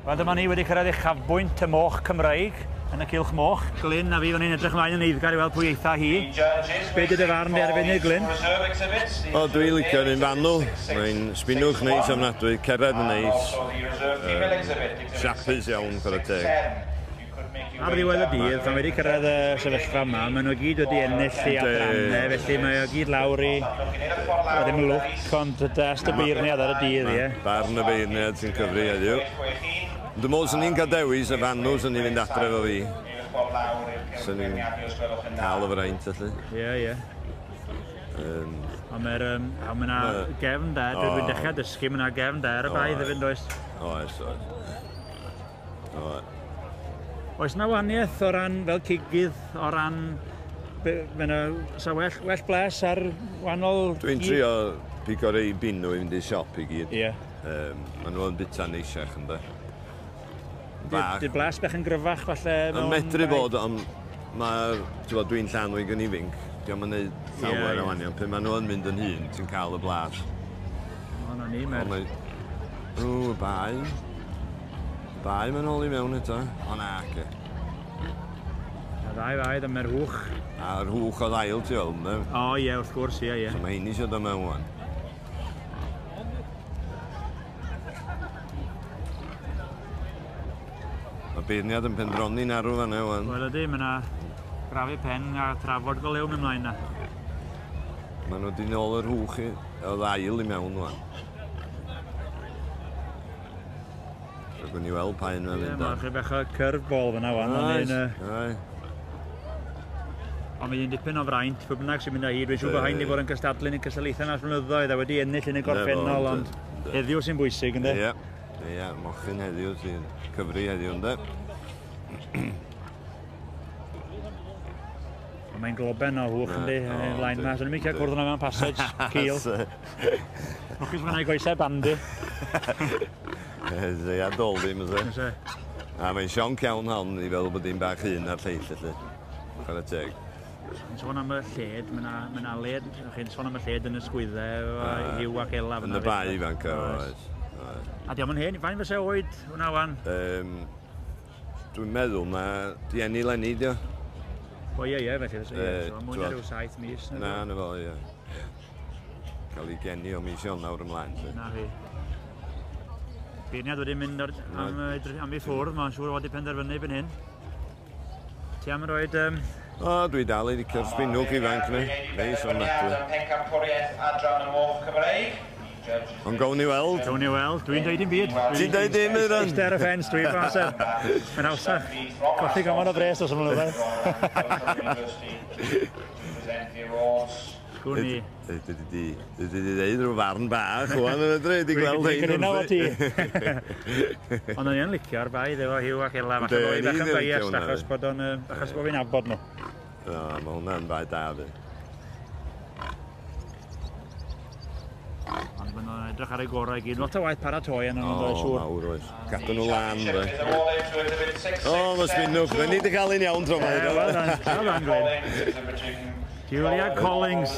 Wel, dyma ni wedi cyrraedd eich chafbwynt y moch Cymraeg yn y Cylch Moch. Glyn a fi fan hyn edrych ymlaen yn eiddgar i weld pwy eitha hi. Be dy farn erbyn ni, Glyn? O, dwi'n licio'r un fanwl. Mae'n sbinwch neis ofnadwy, cerdded yn neis. Siapus iawn, for y teg. Ar ddiwedd y dydd, pan wedi cyrraedd y sefyllfa yma, maen nhw gyd wedi ennill i adrannau, felly mae o gyd lawr i... ddim lwc, ond dest y beirniad ar y dydd, ie. Barn y beirniad sy'n cyfri heddiw. Dwi'n modd sy'n ni'n cael dewis y fanwl sy'n ni'n fynd adre efo fi. Sy'n ni'n cael y fraint, felly. Ie. Ond mae yna gefn der, dwi'n dechrau dysgu, mae yna gefn der y braidd efo, does? Oes. Oes na wahaniaeth o ran, fel cigydd, o ran... Mae yna well bles ar wahanol... Dwi'n trio pigo rei binw i fynd i siop i gyd. Ie. Mae nhw'n bita neisiach yn da. Di'r bles bech yn gryfach falle... Yn medru bod, ond dwi'n llanw i gynifing. Diolch yn gwneud llawer o wanion. Pe maen nhw'n mynd yn hun, ti'n cael y blas. O, na ni, mer. O, bai. Bai mae'n ôl i mewn eto. O, na, ce. A ddau, a mae'r hwch. A'r hwch o ddail ti ôl, ynddo? O, ie, wrth gwrs, ie. So mae hyn eisiau dod mewn wan. Mae beirniad yn pendroni'n arw fanna wan. Wel ydy, mae yna grafu pen a trafod go lewn ymlaen na. Mae nhw wedi nôl yr hwch o ddail i mewn wan. So gwni weld pa un mae'n mynd. Mae'n chi bech o curveball fyna wan. Ond mae'n dipyn o fraint, pwy bynnag sy'n mynd â hi. Dwi'n siŵr bod hain i fod yn cystadlu'n y cystadlaethau na'r flynyddoedd a wedi ennill yn y gorffennol, ond heddiw sy'n bwysig, ynddo? Ie, mochyn heddiw sy'n cyfri heddiw, ynddo? Mae'n globen o hwch yndi, yn lain ma. Swn i'n mynd cwrdd yna mewn passage, Cil. Mwchus fyna i goesau bandi. Ia doldi, myse. A mae'n sionc iawn hon i fel bod hi'n bach un ar lleill, felly. Chwarae teg. Yn sôn am y lled, mae yna led, chi'n sôn am y lled yn y sgwyddau, hiw ac ela. Yn y bai ifanc, oes. A diolch yn hen, fain fysa oed hwnna wan? Dwi'n meddwl na dienni lenni, dio. O ie, felly fysa, mwy na rhyw 7 mis. Na fo, ie. Cael ei geni o mis Ionawr ymlaen. Na fi. Beirniad wedi mynd am ei ffwrdd, mae'n siŵr o wedi penderfynu byn hyn. Ti am yn rhoi... O, dwi dal i licio'r sbinwch ifanc ni. Neis o'n nadwy. Ond gawn ni weld. Gawn ni weld. Dwi'n dweud i'n byd. Ti'n dweud dim iddyn? Eistedd ar y ffens, dwi'n faser. Mae'n awsach. Colli gomod o bres os ymwneud fe. Gwni. Dwi wedi dweud rhyw farn bach, wan yn ydre, di gweld ein Gwni o ti. Ond o'n i'n licio'r baedd efo hiw ac ela. Falle bod i'n bach yn biased achos bod fi'n abod nhw. O, mae hwnna'n baedd da fi. Ond maen nhw'n edrych ar ei gorau i gyd. Lot o waith paratoi yn nhw'n dweud siŵr. O, mawr oes. Gadw nhw lan, fe. O, mae sbinwch. Fe ni wedi cael un iawn tro mae. Wel dan, Glyn. Julia Collins.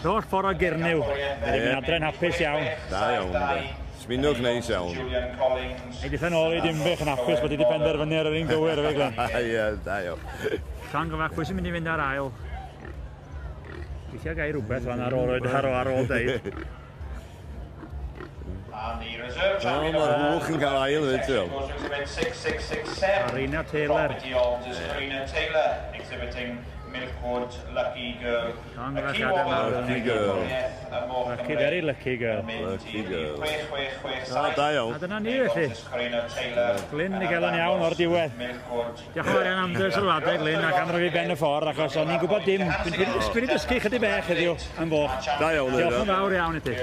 Ro'r ffordd o Girniw. Wedi mynd adre'n hapus iawn. Da iawn, fe. Sbinwch neis iawn. Ei ditha nôl i Dimbych yn hapus bod wedi penderfynu ar yr un gywir, efe, Glyn. Ie, da iawn. Can gyfach, pwy sy'n mynd i fynd ar ail? Gweithio gai rhywbeth fan ar ôl deud. O, mae'r hwch yn cael ail fyd, ti'n Arena Taylor. Milkwood, Lucky Girl. Lucky Girl. Lucky, very lucky girl. Lucky Girl. O, da iawn. A dyna ni felly. Glyn i gael yn iawn o'r diwedd. Diolch yn fawr iawn am dy sylwadau, Glyn, ac am roi fi ben y ffordd, achos o'n i'n gwybod dim. Dwi'n dysgu chydig bech heddiw yn foch. Da iawn. Diolch yn fawr iawn i ti.